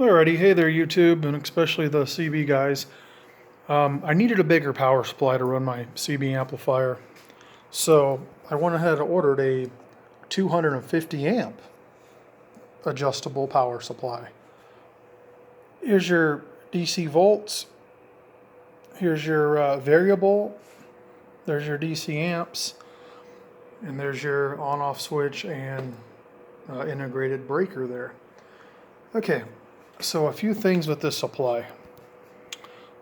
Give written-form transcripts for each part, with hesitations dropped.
Alrighty, hey there YouTube, and especially the CB guys. I needed a bigger power supply to run my CB amplifier, so I went ahead and ordered a 250 amp adjustable power supply. Here's your DC volts, here's your variable, there's your DC amps, and there's your on-off switch and integrated breaker there. Okay, so a few things with this supply.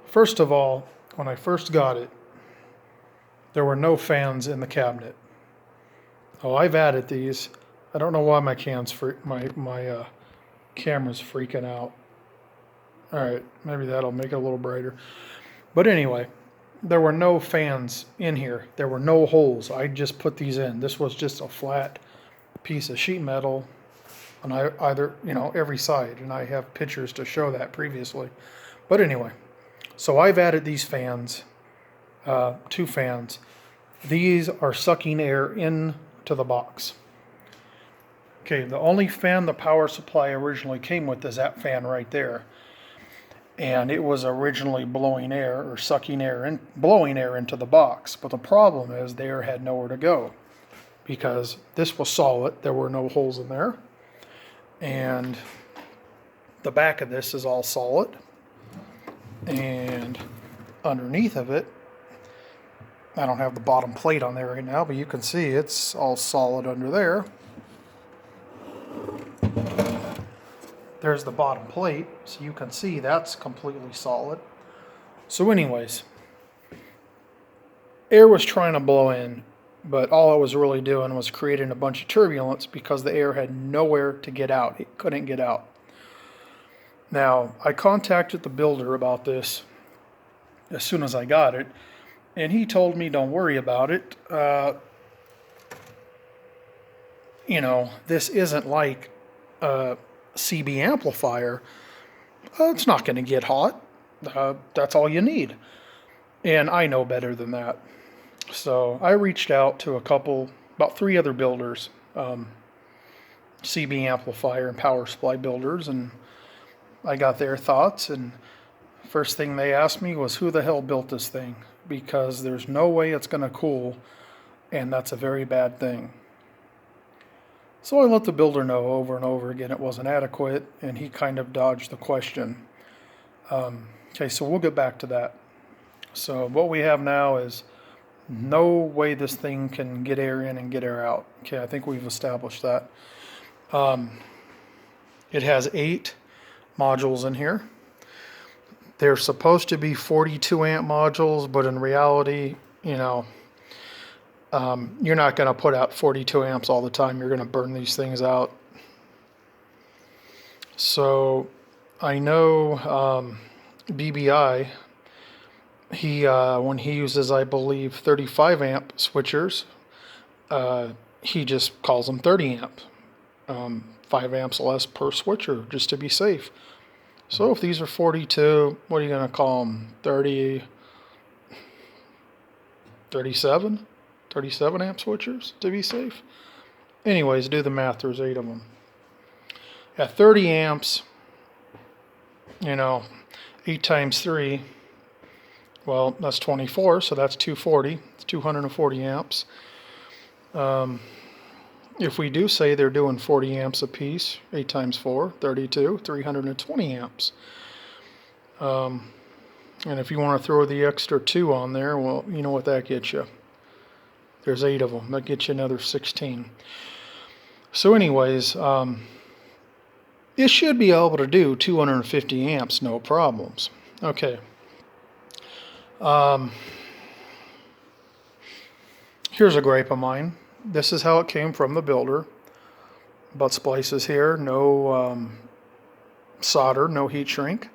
First of all, when I first got it, there were no fans in the cabinet. Oh, I've added these. I don't know why my camera's freaking out. All right, maybe that'll make it a little brighter. But anyway, there were no fans in here. There were no holes. I just put these in. This was just a flat piece of sheet metal on either, every side, and I have pictures to show that previously. But anyway, so I've added these fans, 2 fans. These are sucking air into the box. Okay, the only fan the power supply originally came with is that fan right there. And it was originally blowing air or sucking air and blowing air into the box. But the problem is the air had nowhere to go because this was solid. There were no holes in there. And the back of this is all solid. And underneath of it, I don't have the bottom plate on there right now, but you can see it's all solid under there. There's the bottom plate, so you can see that's completely solid. So anyways, air was trying to blow in, but all it was really doing was creating a bunch of turbulence because the air had nowhere to get out. It couldn't get out. Now, I contacted the builder about this as soon as I got it, and he told me don't worry about it. This isn't like a CB amplifier. It's not going to get hot. That's all you need. And I know better than that. So I reached out to about 3 other builders, CB amplifier and power supply builders, and I got their thoughts, and first thing they asked me was who the hell built this thing, because there's no way it's going to cool, and that's a very bad thing. So I let the builder know over and over again it wasn't adequate, and he kind of dodged the question. Okay, so we'll get back to that. So what we have now is no way this thing can get air in and get air out. Okay, I think we've established that. It has 8 modules in here. They're supposed to be 42 amp modules, but in reality, you're not going to put out 42 amps all the time. You're going to burn these things out. So I know BBI, when he uses, I believe, 35 amp switchers, he just calls them 30 amp. 5 amps less per switcher, just to be safe. So if these are 42, what are you going to call them? 30, 37? 37 amp switchers to be safe? Anyways, do the math. There's 8 of them. At 30 amps, 8 times 3, well, that's 24, so that's 240. It's 240 amps. If we do say they're doing 40 amps a piece, 8 times 4, 32, 320 amps. And if you want to throw the extra 2 on there, well, you know what that gets you. There's 8 of them. That gets you another 16. So anyways, it should be able to do 250 amps, no problems. Okay. Here's a gripe of mine. This is how it came from the builder. Butt splices here, no solder, no heat shrink.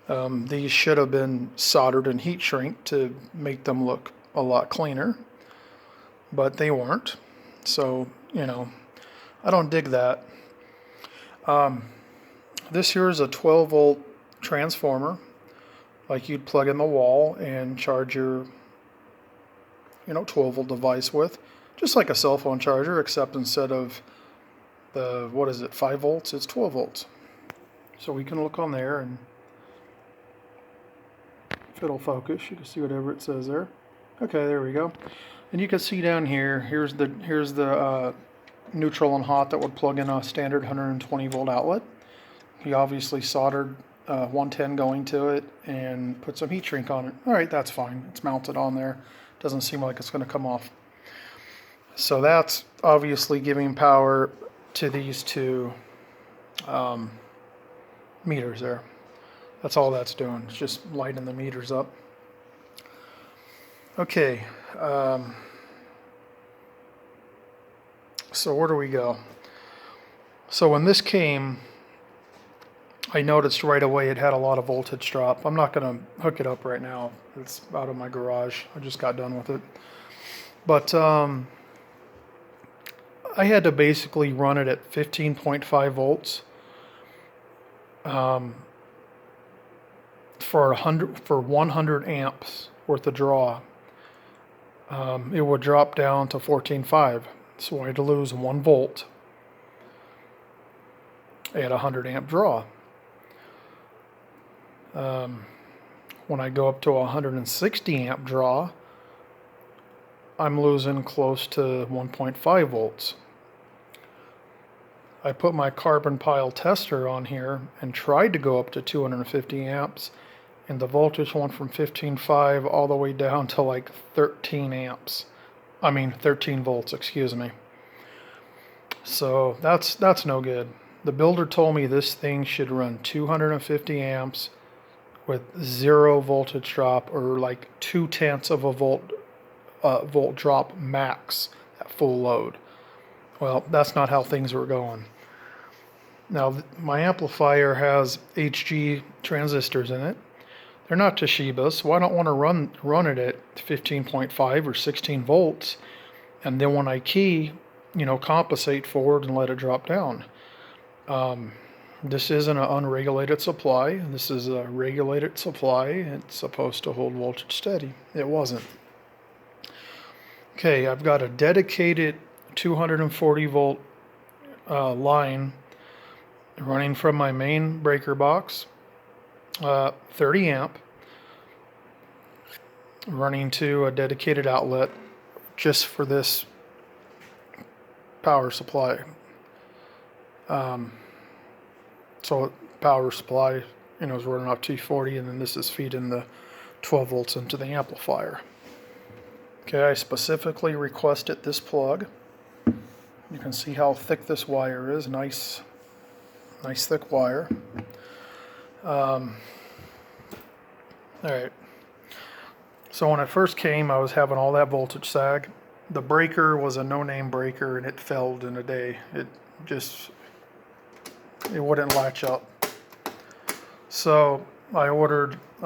These should have been soldered and heat shrink to make them look a lot cleaner, but they weren't. So, I don't dig that. This here is a 12 volt transformer, like you'd plug in the wall and charge your 12 volt device with. Just like a cell phone charger, except instead of the, 5 volts, it's 12 volts. So we can look on there, and if it'll focus, you can see whatever it says there. Okay, there we go. And you can see down here, here's the neutral and hot that would plug in a standard 120 volt outlet. He obviously soldered 110 going to it and put some heat shrink on it. All right, that's fine. It's mounted on there. Doesn't seem like it's going to come off. So that's obviously giving power to these two meters there. That's all that's doing. It's just lighting the meters up. Okay. So where do we go? So when this came, I noticed right away it had a lot of voltage drop. I'm not going to hook it up right now. It's out of my garage. I just got done with it. But I had to basically run it at 15.5 volts for 100 amps worth of draw. It would drop down to 14.5. So I had to lose 1 volt at 100 amp draw. When I go up to 160 amp draw, I'm losing close to 1.5 volts. I put my carbon pile tester on here and tried to go up to 250 amps, and the voltage went from 15.5 all the way down to like 13 amps. 13 volts, excuse me. So that's no good. The builder told me this thing should run 250 amps with 0 voltage drop, or like 0.2 of a volt drop max at full load. Well, that's not how things were going. Now, my amplifier has HG transistors in it. They're not Toshiba, so I don't want to run it at 15.5 or 16 volts, and then when I key, compensate forward and let it drop down. This isn't an unregulated supply. This is a regulated supply. It's supposed to hold voltage steady. It wasn't. Okay, I've got a dedicated 240 volt line running from my main breaker box, 30 amp, running to a dedicated outlet just for this power supply. So power supply, is running off 240, and then this is feeding the 12 volts into the amplifier. Okay, I specifically requested this plug. You can see how thick this wire is. Nice thick wire. Alright. So when it first came, I was having all that voltage sag. The breaker was a no-name breaker, and it failed in a day. It wouldn't latch up. So I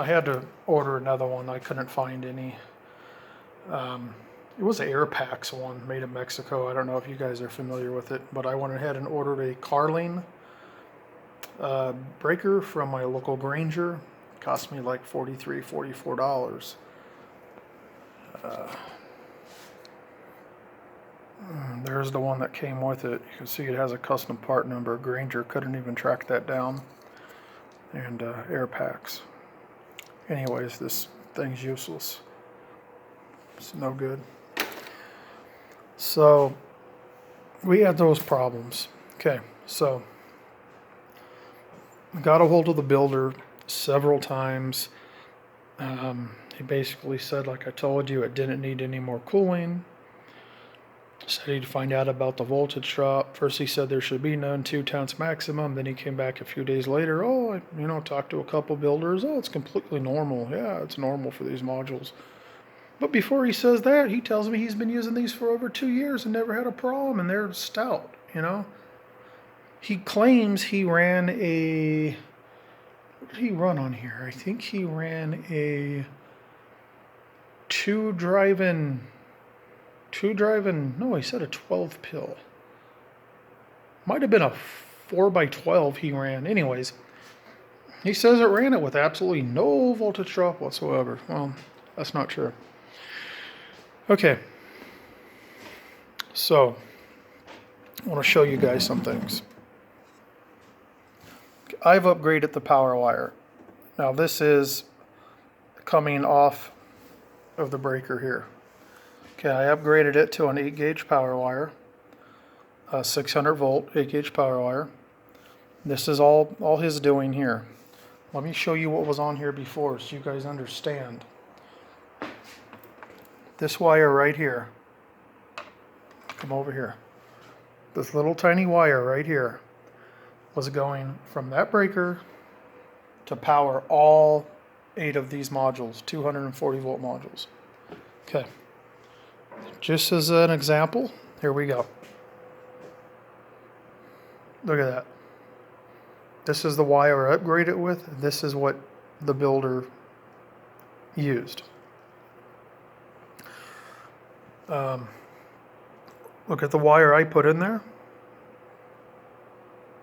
had to order another one. I couldn't find any. It was an Airpax one made in Mexico. I don't know if you guys are familiar with it, but I went ahead and ordered a Carling breaker from my local Granger. It cost me like $43, $44. There's the one that came with it. You can see it has a custom part number. Granger couldn't even track that down. And Airpax. Anyways, this thing's useless. It's no good. So we had those problems. Okay, so I got a hold of the builder several times. He basically said, like I told you, it didn't need any more cooling. Said he'd find out about the voltage drop. First he said there should be none, 2/10 maximum. Then he came back a few days later. Oh, talked to a couple builders. Oh, it's completely normal. Yeah, it's normal for these modules. But before he says that, he tells me he's been using these for over 2 years and never had a problem, and they're stout, He claims he ran a... What did he run on here? I think he ran a no, he said a 12 pill. Might have been a 4x12 he ran. Anyways, he says it ran it with absolutely no voltage drop whatsoever. Well, that's not true. Okay, so I want to show you guys some things. I've upgraded the power wire. Now this is coming off of the breaker here. Okay, I upgraded it to an 8 gauge power wire, a 600 volt 8 gauge power wire. This is all his doing here. Let me show you what was on here before so you guys understand. This wire right here, come over here. This little tiny wire right here was going from that breaker to power all 8 of these modules, 240 volt modules. Okay, just as an example, here we go. Look at that. This is the wire I upgraded with. This is what the builder used. Look at the wire I put in there.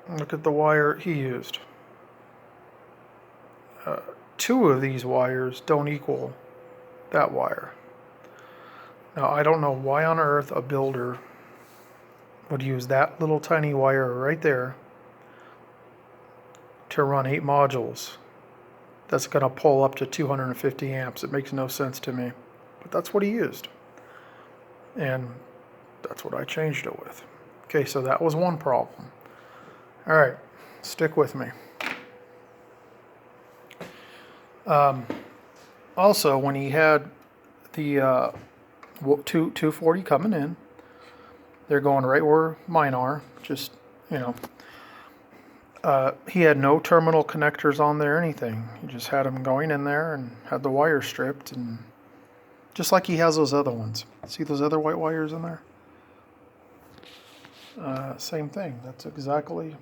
Look at the wire he used. 2 of these wires don't equal that wire. Now I don't know why on earth a builder would use that little tiny wire right there to run 8 modules. That's going to pull up to 250 amps. It makes no sense to me. But that's what he used. And that's what I changed it with. Okay, so that was one problem. Alright, stick with me. Also, when he had the 240 coming in, they're going right where mine are, just, you know. He had no terminal connectors on there or anything. He just had them going in there and had the wire stripped, and just like he has those other ones. See those other white wires in there? Same thing. That's exactly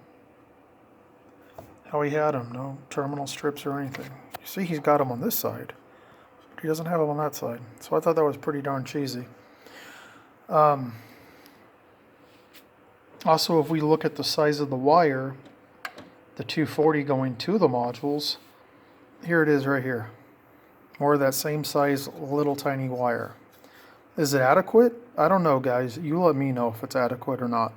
how he had them. No terminal strips or anything. You see he's got them on this side, but he doesn't have them on that side. So I thought that was pretty darn cheesy. Also, if we look at the size of the wire, the 240 going to the modules, here it is right here. More of that same size little tiny wire. Is it adequate? I don't know, guys. You let me know if it's adequate or not.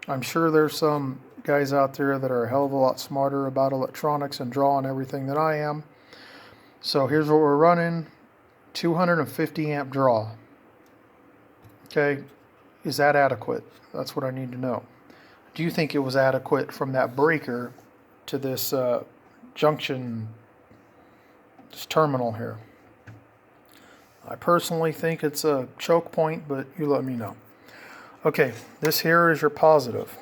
I'm sure there's some guys out there that are a hell of a lot smarter about electronics and draw and everything than I am. So here's what we're running. 250 amp draw. Okay, is that adequate? That's what I need to know. Do you think it was adequate from that breaker to this junction, this terminal here? I personally think it's a choke point, but you let me know. Okay, this here is your positive.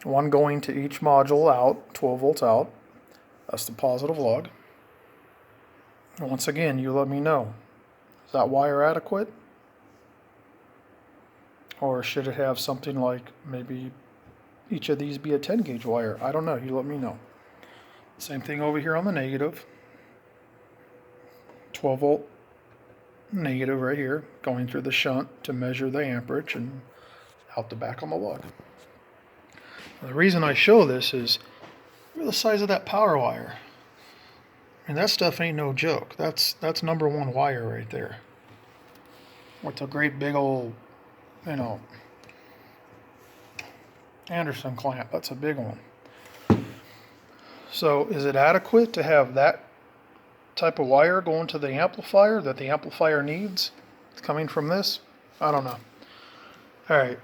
One going to each module out, 12 volts out. That's the positive lug. And once again, you let me know. Is that wire adequate? Or should it have something like maybe each of these be a 10 gauge wire? I don't know. You let me know. Same thing over here on the negative. 12 volt negative right here going through the shunt to measure the amperage and out the back on the lug. Now, the reason I show this is look at the size of that power wire. And that stuff ain't no joke. That's number 1 wire right there. With a great big old, you know, Anderson clamp. That's a big one. So is it adequate to have that type of wire going to the amplifier that the amplifier needs? It's coming from this? I don't know. Alright.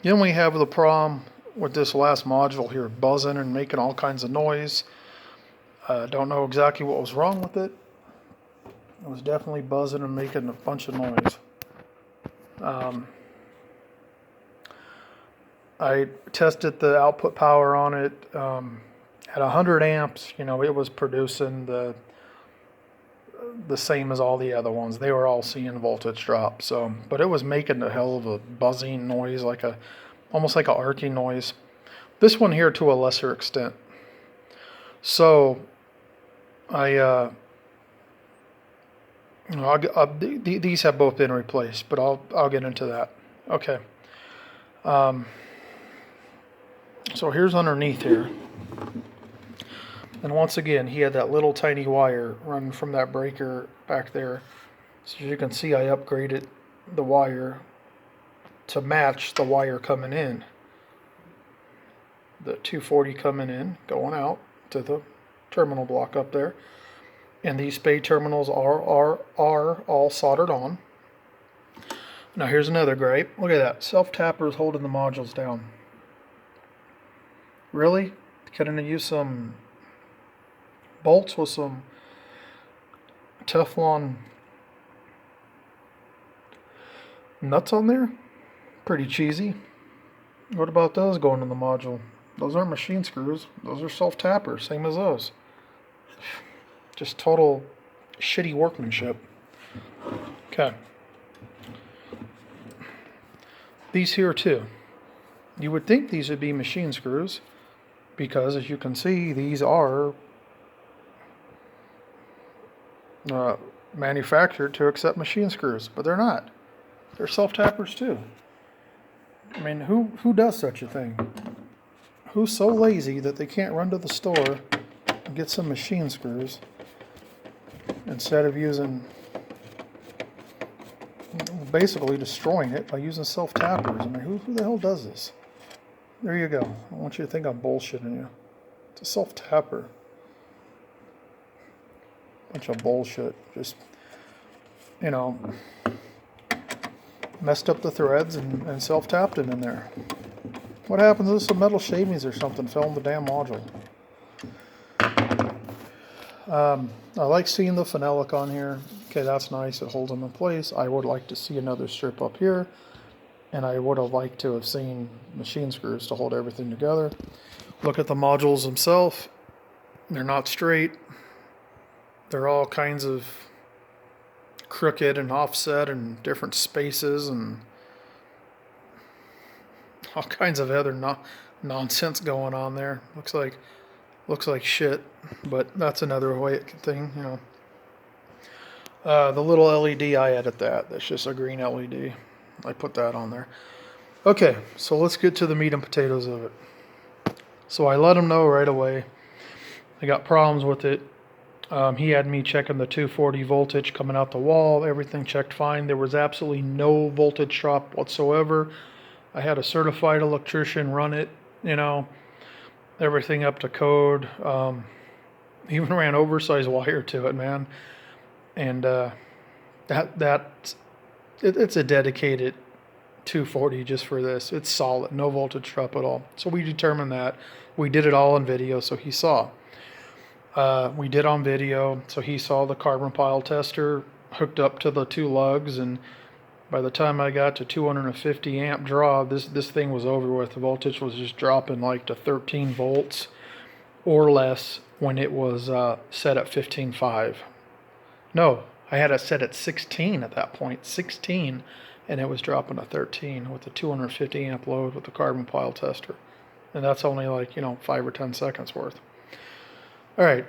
Then we have the problem with this last module here buzzing and making all kinds of noise. Don't know exactly what was wrong with it. It was definitely buzzing and making a bunch of noise. I tested the output power on it. At 100 amps, you know, it was producing the same as all the other ones. They were all seeing voltage drop. So, but it was making a hell of a buzzing noise, like almost like a arcing noise. This one here to a lesser extent. So, these have both been replaced, but I'll get into that. Okay. So here's underneath here. And once again, he had that little tiny wire running from that breaker back there. So as you can see, I upgraded the wire to match the wire coming in. the 240 coming in, going out to the terminal block up there. And these spade terminals are all soldered on. Now here's another gripe. Look at that. Self-tapper is holding the modules down. Really? Couldn't I use some bolts with some Teflon nuts on there? Pretty cheesy. What about those going in the module? Those aren't machine screws. Those are self-tappers, same as those. Just total shitty workmanship. Okay. These here too. You would think these would be machine screws because, as you can see, these are manufactured to accept machine screws, but they're not. They're self-tappers too. I mean, who does such a thing? Who's so lazy that they can't run to the store and get some machine screws instead of using, basically destroying it by using self-tappers? I mean, who the hell does this? There you go. I want you to think I'm bullshitting you. It's a self-tapper. Bunch of bullshit. Just, you know, messed up the threads and self-tapped it in there. What happens if some metal shavings or something fell in the damn module? I like seeing the phenolic on here. Okay, that's nice. It holds them in place. I would like to see another strip up here. And I would have liked to have seen machine screws to hold everything together. Look at the modules themselves. They're not straight. They're all kinds of crooked and offset and different spaces and all kinds of other nonsense going on there. Looks like shit, but that's another thing, you know. The little LED, I added that. That's just a green LED. I put that on there. Okay, so let's get to the meat and potatoes of it. So I let him know right away. I got problems with it. He had me checking the 240 voltage coming out the wall. Everything checked fine. There was absolutely no voltage drop whatsoever. I had a certified electrician run it, you know, everything up to code. Even ran oversized wire to it, man. And it's a dedicated 240 just for this. It's solid, no voltage drop at all. So we determined that. We did it all on video, so he saw. We did on video, so he saw the carbon pile tester hooked up to the two lugs, and by the time I got to 250 amp draw, this thing was over with. The voltage was just dropping like to 13 volts or less when it was set at 15.5. No, I had it set at 16 at that point, 16, and it was dropping to 13 with the 250 amp load with the carbon pile tester. And that's only like, 5 or 10 seconds worth. All right,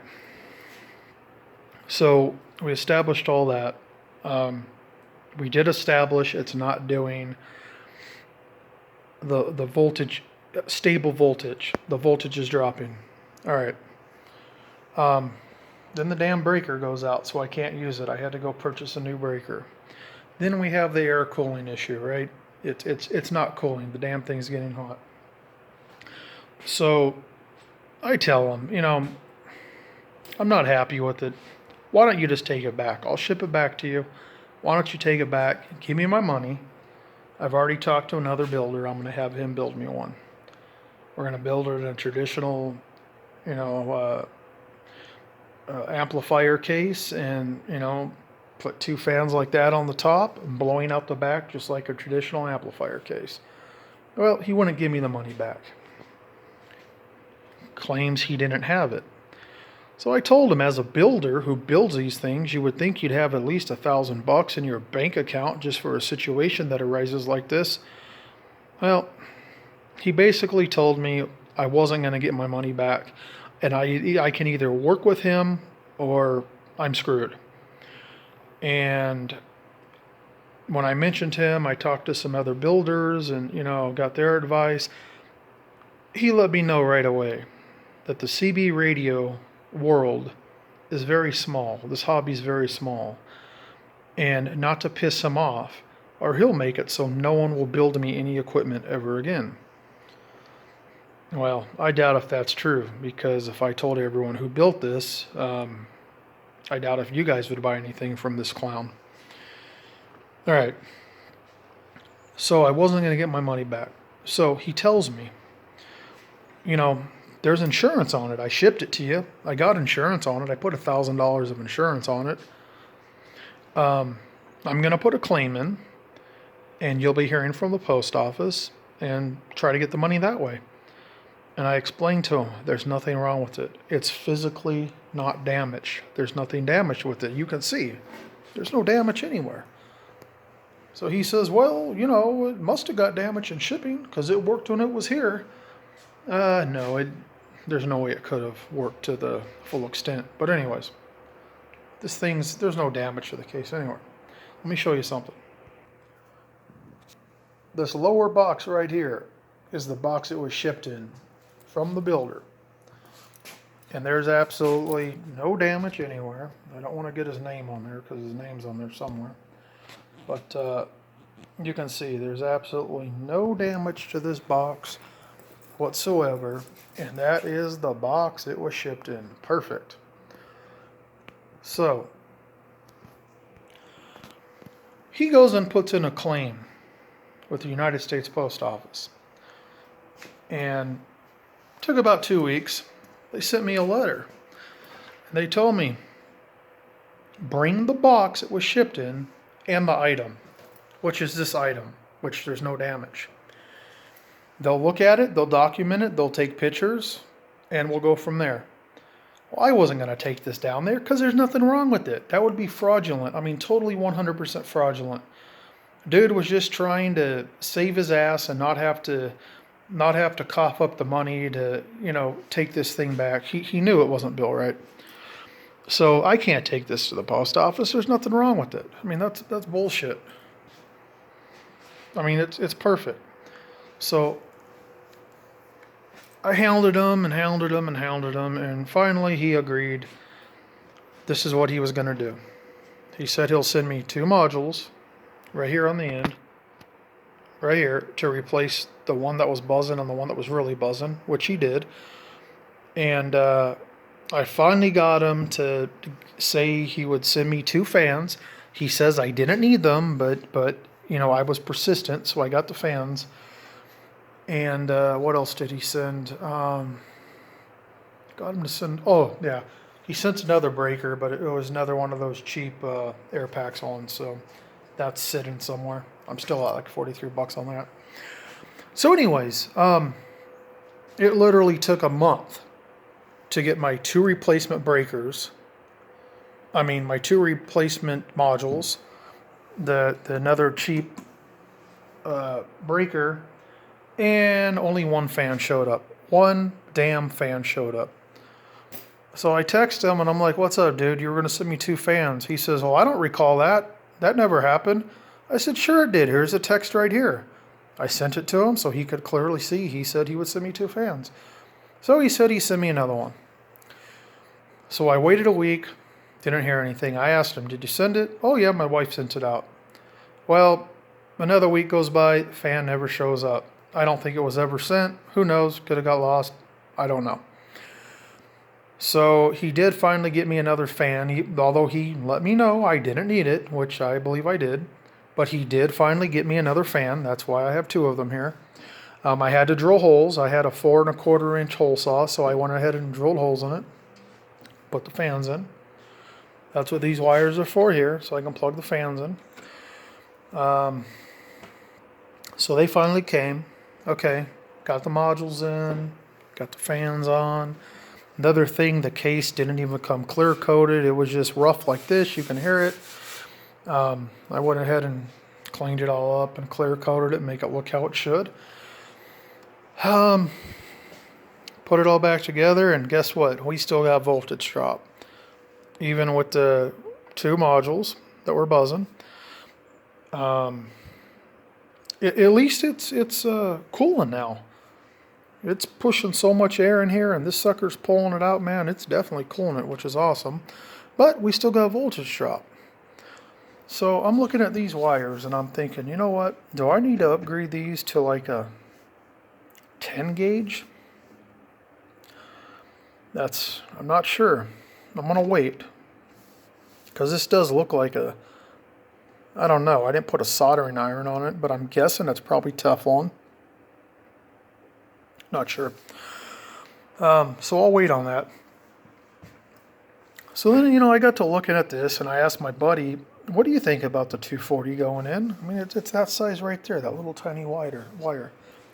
so we established all that. We did establish it's not doing the voltage, stable voltage. The voltage is dropping. All right. Then the damn breaker goes out, so I can't use it. I had to go purchase a new breaker. Then we have the air cooling issue, right? It's not cooling. The damn thing's getting hot. So I tell him, I'm not happy with it. Why don't you just take it back? I'll ship it back to you. Why don't you take it back? Give me my money. I've already talked to another builder. I'm going to have him build me one. We're going to build it in a traditional, amplifier case, and put two fans like that on the top and blowing out the back just like a traditional amplifier case. Well, he wouldn't give me the money back. Claims he didn't have it. So I told him, as a builder who builds these things, you would think you'd have at least $1,000 in your bank account just for a situation that arises like this. Well, he basically told me I wasn't going to get my money back, and I can either work with him or I'm screwed. And when I mentioned him, I talked to some other builders and, got their advice. He let me know right away that the CB radio world is very small. This hobby is very small. And not to piss him off, or he'll make it so no one will build me any equipment ever again. Well, I doubt if that's true, because if I told everyone who built this, I doubt if you guys would buy anything from this clown. All right. So I wasn't going to get my money back. So he tells me, you know, there's insurance on it. I shipped it to you. I got insurance on it. I put $1,000 of insurance on it. I'm going to put a claim in, and you'll be hearing from the post office and try to get the money that way. And I explained to him, there's nothing wrong with it. It's physically not damaged. There's nothing damaged with it. You can see there's no damage anywhere. So he says, well, it must have got damaged in shipping because it worked when it was here. No, there's no way it could have worked to the full extent. But anyways, there's no damage to the case anywhere. Let me show you something. This lower box right here is the box it was shipped in from the builder. And there's absolutely no damage anywhere. I don't want to get his name on there because his name's on there somewhere. But you can see there's absolutely no damage to this box whatsoever. And that is the box it was shipped in. Perfect. So he goes and puts in a claim with the United States Post Office. And took about 2 weeks. They sent me a letter. And they told me, bring the box it was shipped in and the item, which is this item, which there's no damage. They'll look at it, they'll document it, they'll take pictures, and we'll go from there. Well, I wasn't going to take this down there because there's nothing wrong with it. That would be fraudulent. I mean, totally 100% fraudulent. Dude was just trying to save his ass and not have to cough up the money to, take this thing back. He knew it wasn't built right. So I can't take this to the post office. There's nothing wrong with it. I mean, that's bullshit. I mean, it's perfect. So I hounded him and hounded him and hounded him, and finally he agreed this is what he was going to do. He said he'll send me 2 modules right here on the end, right here, to replace the one that was buzzing and the one that was really buzzing, which he did. And I finally got him to say he would send me 2 fans. He says I didn't need them, but I was persistent, so I got the fans. And what else did he send? Got him to send. Oh yeah, he sent another breaker, but it was another one of those cheap air packs ones. So that's sitting somewhere. I'm still at like $43 on that. So anyways, it literally took a month to get my 2 replacement breakers. I mean, my 2 replacement modules, the another cheap breaker, and only 1 fan showed up. 1 damn fan showed up. So I text him and I'm like, what's up, dude? You were going to send me 2 fans. He says, well, I don't recall that. That never happened. I said, sure it did. Here's a text right here. I sent it to him so he could clearly see. He said he would send me 2 fans. So he said he'd send me another one. So I waited a week, didn't hear anything. I asked him, did you send it? Oh yeah, my wife sent it out. Well, another week goes by, the fan never shows up. I don't think it was ever sent. Who knows? Could have got lost. I don't know. So he did finally get me another fan, although he let me know I didn't need it, which I believe I did. But he did finally get me another fan. That's why I have 2 of them here. I had to drill holes. I had a 4 1/4 inch hole saw, so I went ahead and drilled holes in it. Put the fans in. That's what these wires are for here, so I can plug the fans in. So they finally came. Okay, got the modules in, got the fans on. Another thing, the case didn't even come clear coated. It was just rough like this. You can hear it. I went ahead and cleaned it all up and clear coated it, make it look how it should. Put it all back together, and guess what? We still got voltage drop. Even with the 2 modules that were buzzing. At least it's cooling now. It's pushing so much air in here, and this sucker's pulling it out, man. It's definitely cooling it, which is awesome. But we still got voltage drop. So I'm looking at these wires, and I'm thinking, you know what? Do I need to upgrade these to like a 10 gauge? I'm not sure. I'm gonna wait. Because this does look like a, I don't know, I didn't put a soldering iron on it, but I'm guessing it's probably Teflon. Not sure. So I'll wait on that. So then, I got to looking at this, and I asked my buddy, what do you think about the 240 going in? I mean, it's that size right there, that little tiny wire.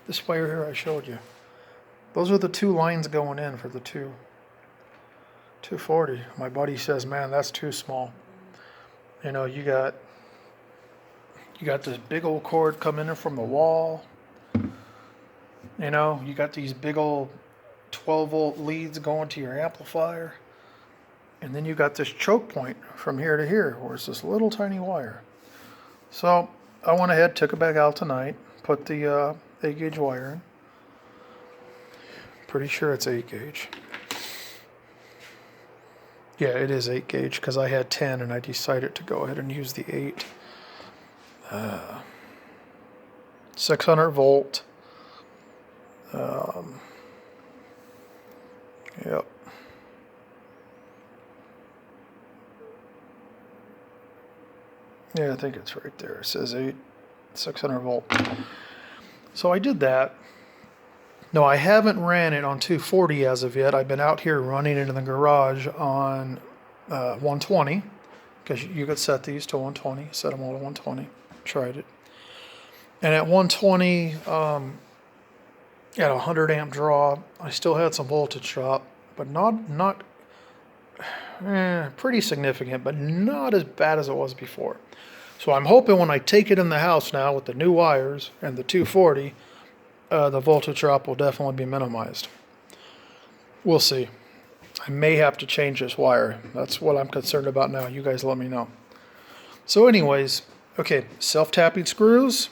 This wire here I showed you. Those are the two lines going in for the 240. My buddy says, man, that's too small. You got this big old cord coming in from the wall. You got these big old 12-volt leads going to your amplifier. And then you got this choke point from here to here, where it's this little tiny wire. So I went ahead, took it back out tonight, put the 8-gauge wire in. Pretty sure it's 8-gauge. Yeah, it is 8-gauge because I had 10 and I decided to go ahead and use the 8. 600 volt. Yep. Yeah, I think it's right there. It says 600 volt. So I did that. No, I haven't ran it on 240 as of yet. I've been out here running it in the garage on 120, because you could set these to 120. Set them all to 120. Tried it. And at 120, at 100 amp draw, I still had some voltage drop, but not pretty significant, but not as bad as it was before. So I'm hoping when I take it in the house now with the new wires and the 240, the voltage drop will definitely be minimized. We'll see. I may have to change this wire. That's what I'm concerned about now. You guys let me know. So anyways, okay, self-tapping screws.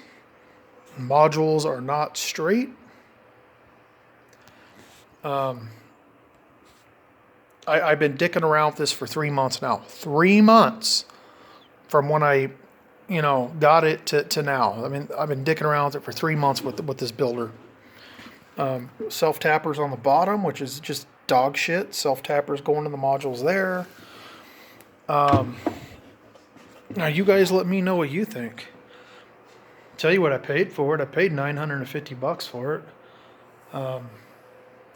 Modules are not straight. I've been dicking around with this for 3 months now. 3 months from when I, got it to now. I mean, I've been dicking around with it for 3 months with this builder. Self-tappers on the bottom, which is just dog shit. Self-tappers going to the modules there. Now, you guys let me know what you think. Tell you what I paid for it. I paid $950 for it.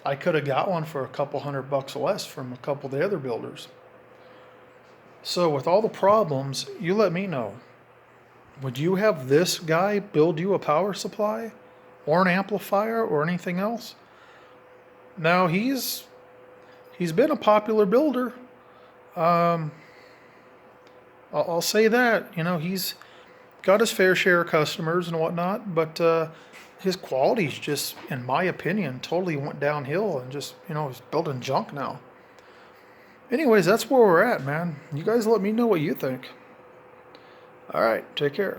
I could have got one for a couple $100 less from a couple of the other builders. So with all the problems, you let me know. Would you have this guy build you a power supply or an amplifier or anything else? Now he's been a popular builder. I'll say that. He's got his fair share of customers and whatnot, but his quality's just, in my opinion, totally went downhill and just, he's building junk now. Anyways, that's where we're at, man. You guys let me know what you think. All right, take care.